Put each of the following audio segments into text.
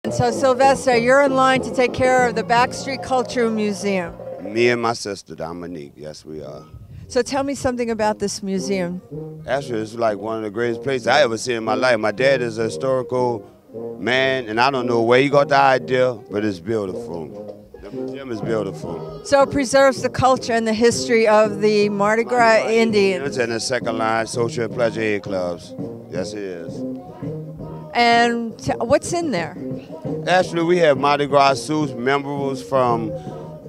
And so, Sylvester, you're in line to take care of the Backstreet Cultural Museum. Me and my sister, Dominique, yes we are. So tell me something about this museum. Actually, it's like one of the greatest places I ever seen in my life. My dad is a historical man, and I don't know where he got the idea, but it's beautiful. The museum is beautiful. So it preserves the culture and the history of the Mardi Gras Indians. And the second line social pleasure aid clubs. Yes, it is. And what's in there? Actually, we have Mardi Gras suits, memorables from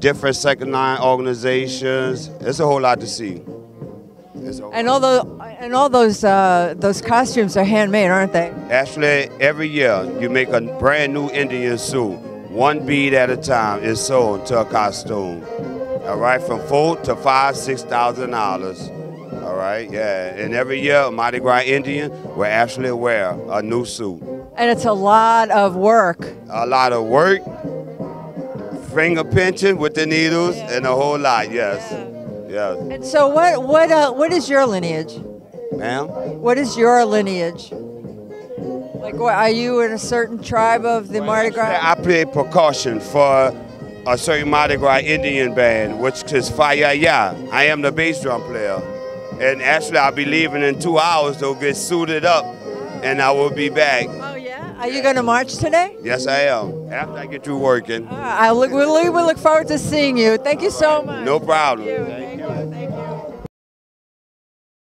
different second line organizations. It's a whole lot to see. And all those costumes are handmade, aren't they? Actually, every year you make a brand new Indian suit. One bead at a time is sewn to a costume. All right, from $4,000 to $5,000, $6,000. All right, yeah. And every year, a Mardi Gras Indian will actually wear a new suit. And it's a lot of work. A lot of work, finger pinching with the needles, and a whole lot, yes. Yes. And so what is your lineage? Ma'am? What is your lineage? Like, are you in a certain tribe of the Mardi Gras? I play percussion for a certain Mardi Gras Indian band, which is Fire Ya. I am the bass drum player. And actually, I'll be leaving in 2 hours to get suited up, and I will be back. Oh, yeah? Are you going to march today? Yes, I am, after I get through working. We look forward to seeing you. Thank you so much. No problem.